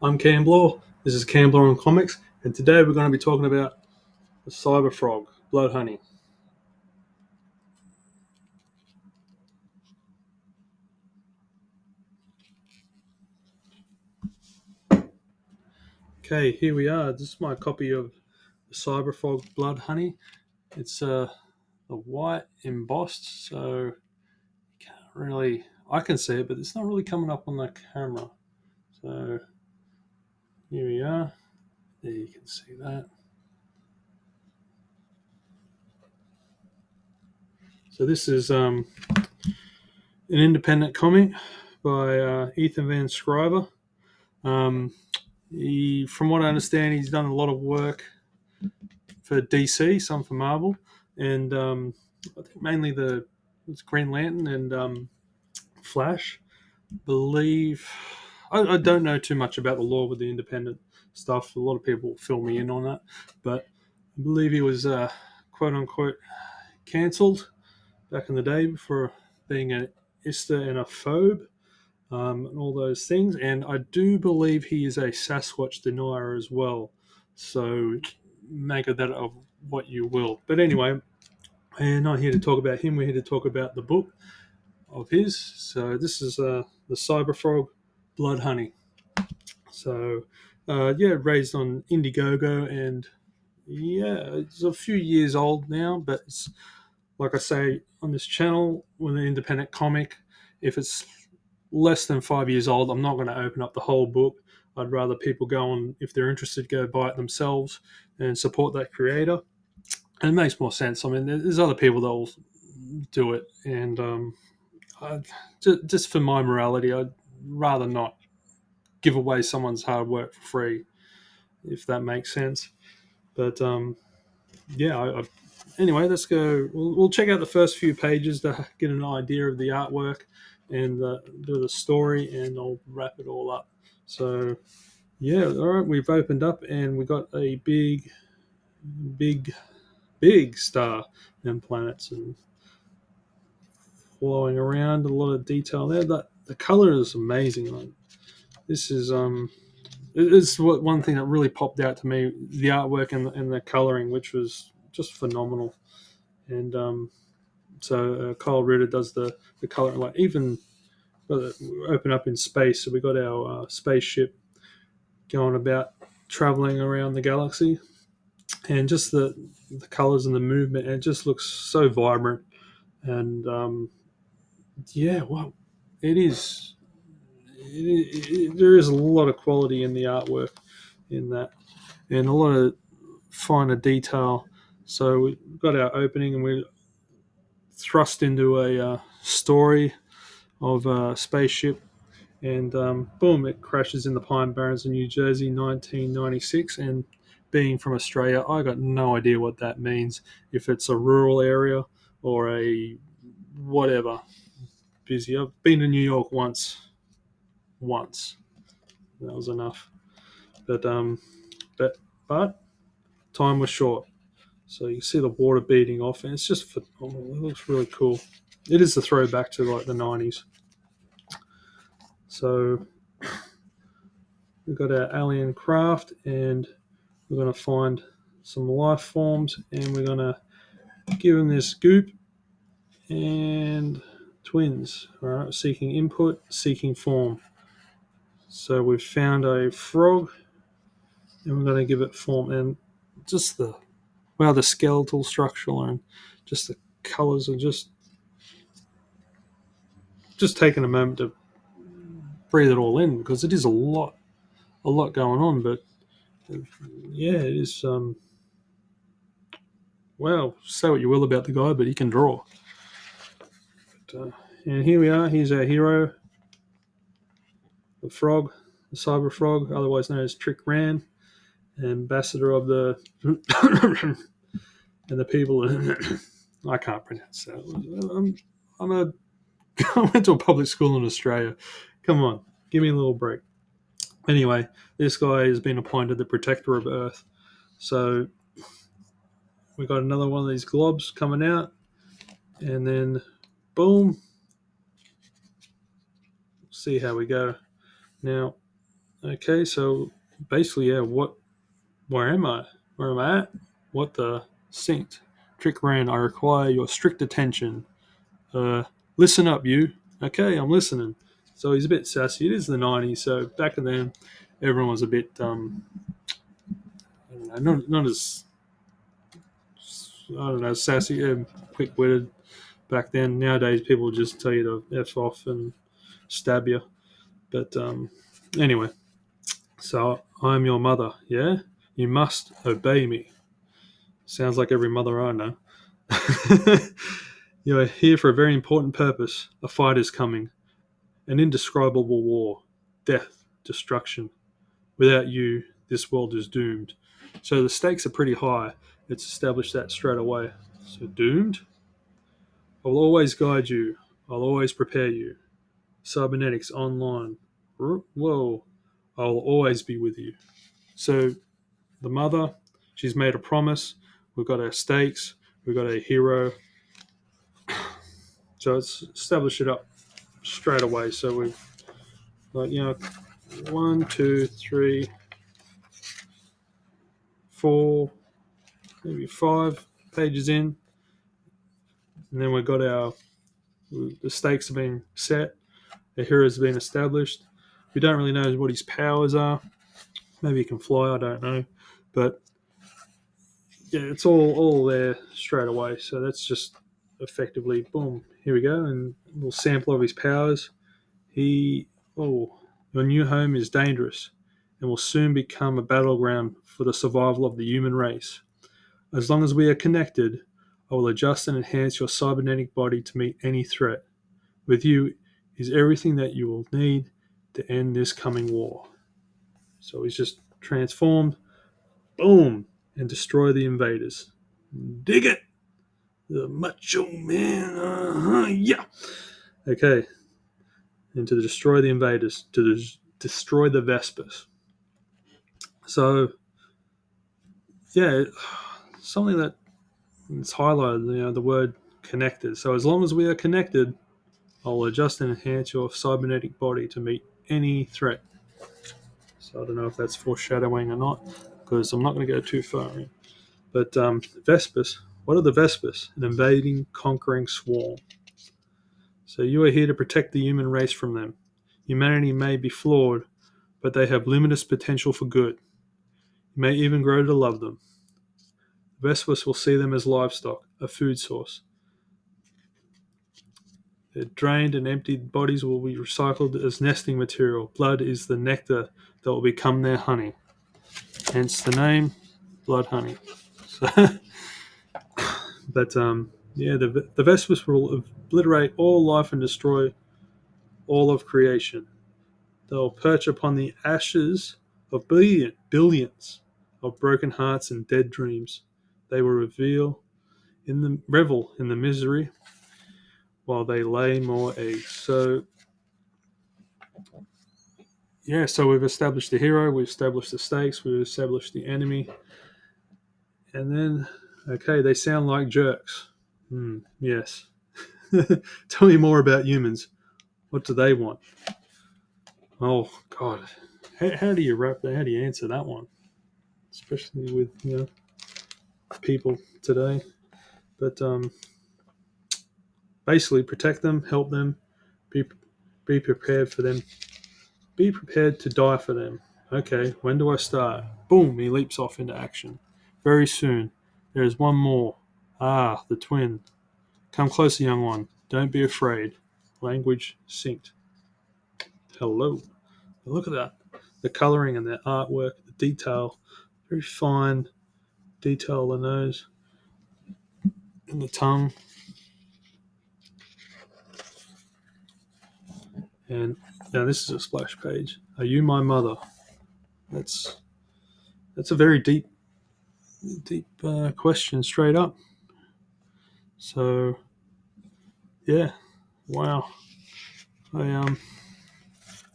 I'm Cambler. This is Cambler on Comics, and today we're going to be talking about the Cyberfrog, Bloodhoney. Okay, here we are. This is my copy of the Cyberfrog, Bloodhoney. It's the white embossed, so can't really. I can see it, but it's not really coming up on the camera. So here we are. There you can see that. So this is an independent comic by Ethan Van Sciver. From what I understand, he's done a lot of work for DC, some for Marvel, and I think mainly it's Green Lantern and Flash. I don't know too much about the lore with the independent stuff. A lot of people fill me in on that, but I believe he was quote unquote cancelled back in the day for being an Ister and a phobe. And all those things. And I do believe he is a Sasquatch denier as well. So make of that of what you will. But anyway, we're not here to talk about him. We're here to talk about the book of his. So this is the Cyberfrog, Bloodhoney. So raised on Indiegogo, and it's a few years old now. But it's like I say on this channel with an independent comic, if it's less than 5 years old, I'm not going to open up the whole book. I'd rather people go on, if they're interested, go buy it themselves and support that creator. And it makes more sense. I mean, there's other people that will do it, and just for my morality, I'd rather not give away someone's hard work for free, if that makes sense. But anyway, let's go. We'll check out the first few pages to get an idea of the artwork and do the story, and I'll wrap it all up. So, all right, we've opened up and we got a big star and planets and flowing around. A lot of detail there. The color is amazing. Like, this is it's one thing that really popped out to me: the artwork and the coloring, which was just phenomenal. And so Kyle Ritter does the color, like even open up in space. So we got our spaceship going about traveling around the galaxy, and just the colors and the movement. It just looks so vibrant, and well, it is. There is a lot of quality in the artwork in that, and a lot of finer detail. So we've got our opening, and we're thrust into a story of a spaceship, and boom, it crashes in the Pine Barrens in New Jersey, 1996. And being from Australia, I got no idea what that means, if it's a rural area or a whatever. Busy. I've been to New York once. That was enough. But time was short. So you can see the water beating off, and it's just phenomenal. It looks really cool. It is a throwback to like the 90s. So we've got our alien craft, and we're going to find some life forms, and we're going to give them this goop and twins. All right, seeking input, seeking form. So we've found a frog, and we're going to give it form. And just the skeletal structure and just the colors are just taking a moment to breathe it all in, because it is a lot going on. But it is. Say what you will about the guy, but he can draw. And here we are. He's our hero, the frog, the cyber frog, otherwise known as Trick Ran, ambassador of the and the people. I can't pronounce that. I went to a public school in Australia. Come on, give me a little break. Anyway, this guy has been appointed the protector of Earth. So we got another one of these globs coming out, and then boom. See how we go. Now, Okay, so basically, yeah, where am I? Where am I at? What the saint? Trick Ran, I require your strict attention. Uh, Listen up, you. Okay, I'm listening. So he's a bit sassy. It is the 90s, so back then, everyone was a bit, I don't know, not as, I don't know, sassy, quick witted back then. Nowadays, people just tell you to F off and stab you. But anyway, so I'm your mother, yeah? You must obey me. Sounds like every mother I know. You are here for a very important purpose. A fight is coming. An indescribable war. Death. Destruction. Without you, this world is doomed. So the stakes are pretty high. Let's establish that straight away. So doomed? I will always guide you. I'll always prepare you. Cybernetics online. Whoa. I'll always be with you. So the mother, she's made a promise. We've got our stakes. We've got a hero. So let's establish it up straight away. So we've got, 1, 2, 3, 4, maybe 5 pages in. And then we've got the stakes have been set. The hero's been established. We don't really know what his powers are. Maybe he can fly, I don't know. But yeah, it's all there straight away. So that's just effectively, boom, here we go. And a little sample of his powers. Your new home is dangerous and will soon become a battleground for the survival of the human race. As long as we are connected, I will adjust and enhance your cybernetic body to meet any threat. With you is everything that you will need to end this coming war. So he's just transformed, boom, and destroy the invaders. Dig it! The macho man, yeah. Okay, and to destroy the invaders, to destroy the Vespers. So, yeah, something that it's highlighted, the word connected. So as long as we are connected, I'll adjust and enhance your cybernetic body to meet any threat. So I don't know if that's foreshadowing or not, because I'm not going to go too far in. But Vespers, what are the Vespers? An invading, conquering swarm. So you are here to protect the human race from them. Humanity may be flawed, but they have limitless potential for good. You may even grow to love them. Vespers will see them as livestock, a food source. Their drained and emptied bodies will be recycled as nesting material. Blood is the nectar that will become their honey. Hence the name, Bloodhoney. So, but the Vespers will obliterate all life and destroy all of creation. They'll perch upon the ashes of billions of broken hearts and dead dreams. They will revel in the misery while they lay more eggs. So yeah, so we've established the hero, we've established the stakes, we've established the enemy, and then okay, they sound like jerks. Yes. Tell me more about humans. What do they want? Oh God, how do you wrap that? How do you answer that one? Especially with people today. But basically, protect them, help them, be prepared for them, be prepared to die for them. Okay, when do I start? Boom! He leaps off into action. Very soon. There is one more. Ah, the twin. Come closer, young one. Don't be afraid. Language synced. Hello. Look at that. The colouring and the artwork, the detail, very fine detail on the nose and the tongue. And now this is a splash page. Are you my mother? That's a very deep question straight up. So yeah, wow. I don't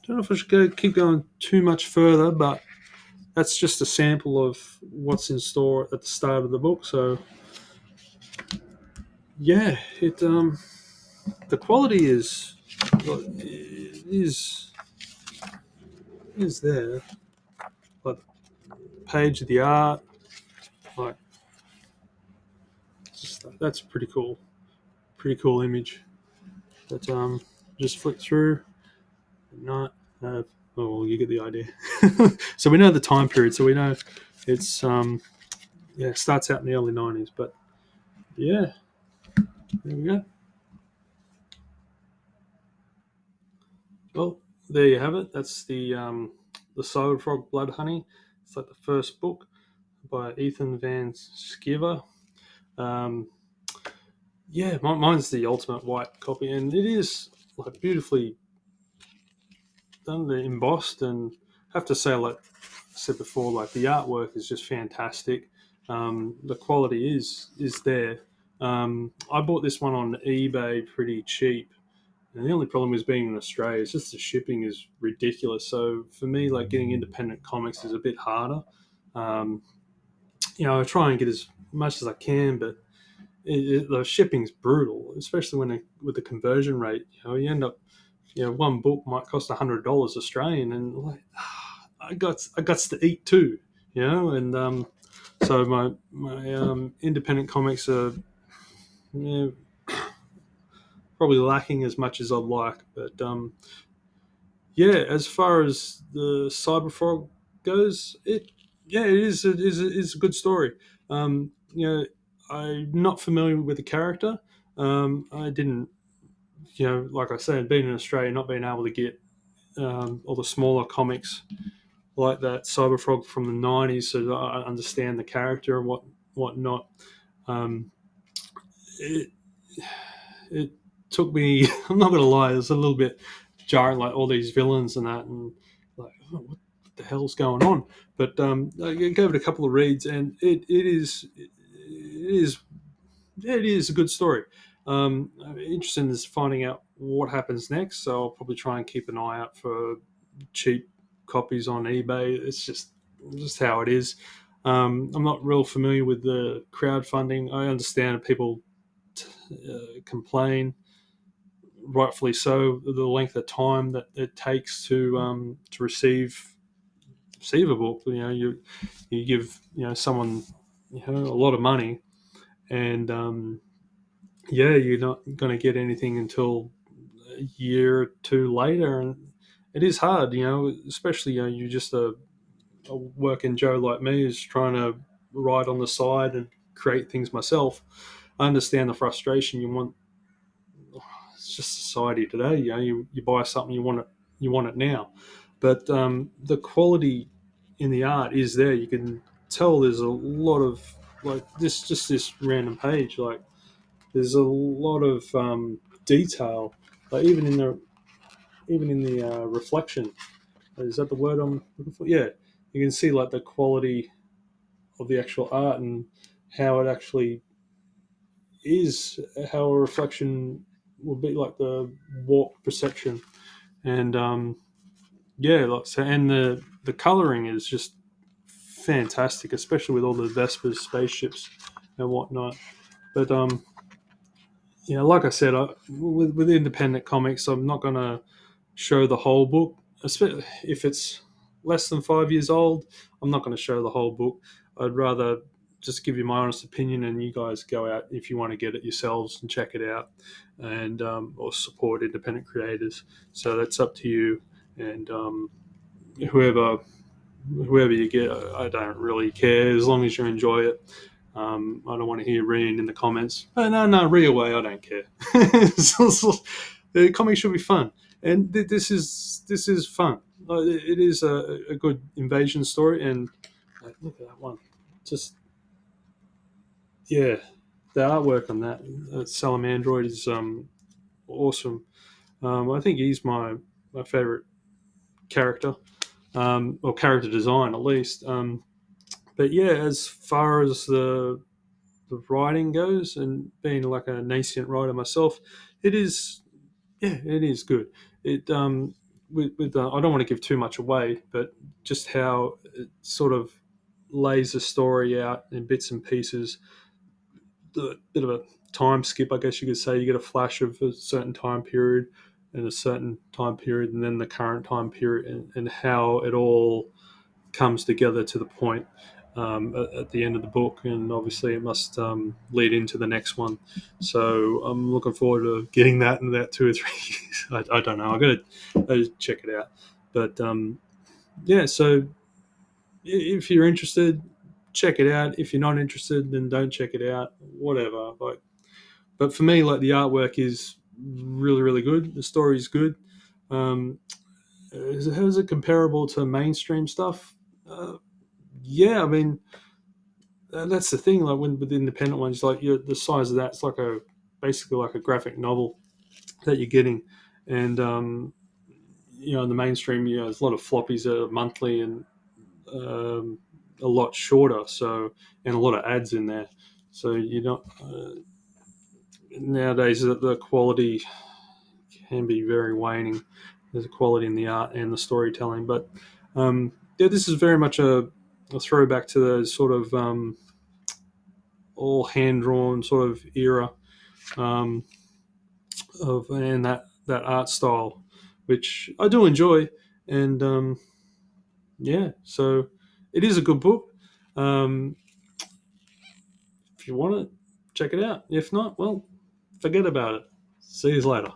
know if I should keep going too much further, but that's just a sample of what's in store at the start of the book. So yeah, the quality is is there, like page of the art, like that's pretty cool image. But just flick through, not oh well, you get the idea. So we know the time period, so we know it's yeah, it starts out in the early 90s, but yeah, there we go. Well, there you have it. That's the Cyberfrog Bloodhoney. It's like the first book by Ethan Van Sciver. Um, yeah, mine's the ultimate white copy, and it is like beautifully done, embossed, and I have to say, like I said before, like the artwork is just fantastic. The quality is there. I bought this one on eBay pretty cheap, and the only problem is being in Australia. It's just the shipping is ridiculous. So for me, like getting independent comics is a bit harder. Um, I try and get as much as I can, but the shipping's brutal, especially with the conversion rate. You end up, one book might cost $100 Australian, and like I got to eat too, and so my independent comics are probably lacking as much as I'd like, but yeah, as far as the Cyberfrog goes, it is a good story. Um, you know, I'm not familiar with the character. I didn't, like I said, being in Australia, not being able to get all the smaller comics like that Cyberfrog from the '90s, so that I understand the character and whatnot. Um, it it took me. I'm not gonna lie, it was a little bit jarring, like all these villains and that, and like what the hell's going on? But I gave it a couple of reads, and it is a good story. I'm interested in finding out what happens next, so I'll probably try and keep an eye out for cheap copies on eBay. It's just how it is. I'm not real familiar with the crowdfunding. I understand people complain, rightfully so, the length of time that it takes to receive a book. You give someone a lot of money, and yeah, you're not going to get anything until a year or two later, and it is hard, especially you're just a working Joe like me who's trying to write on the side and create things myself. I understand the frustration. It's just society today. You buy something, you want it now, but the quality in the art is there. You can tell there's a lot of like this random page, like there's a lot of detail, like even in the reflection. Is that the word I'm looking for? Yeah, you can see like the quality of the actual art and how it actually is, how a reflection will be, like the warp perception, and yeah, like so, and the coloring is just fantastic, especially with all the Vespers spaceships and whatnot. But like I said, with independent comics, I'm not gonna show the whole book, especially if it's less than 5 years old. I'm not going to show the whole book. I'd rather just give you my honest opinion, and you guys go out if you want to get it yourselves and check it out, and or support independent creators. So that's up to you, and whoever whoever you get, I don't really care as long as you enjoy it. I don't want to hear reading in the comments. Oh, no, read away. I don't care. The comic should be fun, and this is fun. It is a good invasion story, and look at that one. Just yeah, the artwork on that Salamandroid is awesome. I think he's my favorite character, or character design at least. But yeah, as far as the writing goes, and being like a nascent writer myself, it is it is good. It with I don't want to give too much away, but just how it sort of lays the story out in bits and pieces. The bit of a time skip, I guess you could say. You get a flash of a certain time period, in a certain time period, and then the current time period, and how it all comes together to the point at the end of the book. And obviously, it must lead into the next one. So I'm looking forward to getting that in about 2 or 3 years. I don't know. I got to check it out. But yeah, so if you're interested, check it out. If you're not interested, then don't check it out. Whatever. Like, but for me, like, the artwork is really, really good. The story is good. Um, how is it comparable to mainstream stuff? Yeah, I mean, that's the thing. Like, when with the independent ones, like, the size of that, it's like basically like a graphic novel that you're getting, and in the mainstream, there's a lot of floppies that are monthly and a lot shorter. So, and a lot of ads in there. So you don't nowadays the quality can be very waning. There's a quality in the art and the storytelling, but yeah, this is very much a throwback to the sort of all hand drawn sort of era um, and that art style, which I do enjoy, and yeah, so it is a good book. Um, if you want it, check it out. If not, well, forget about it. See you later.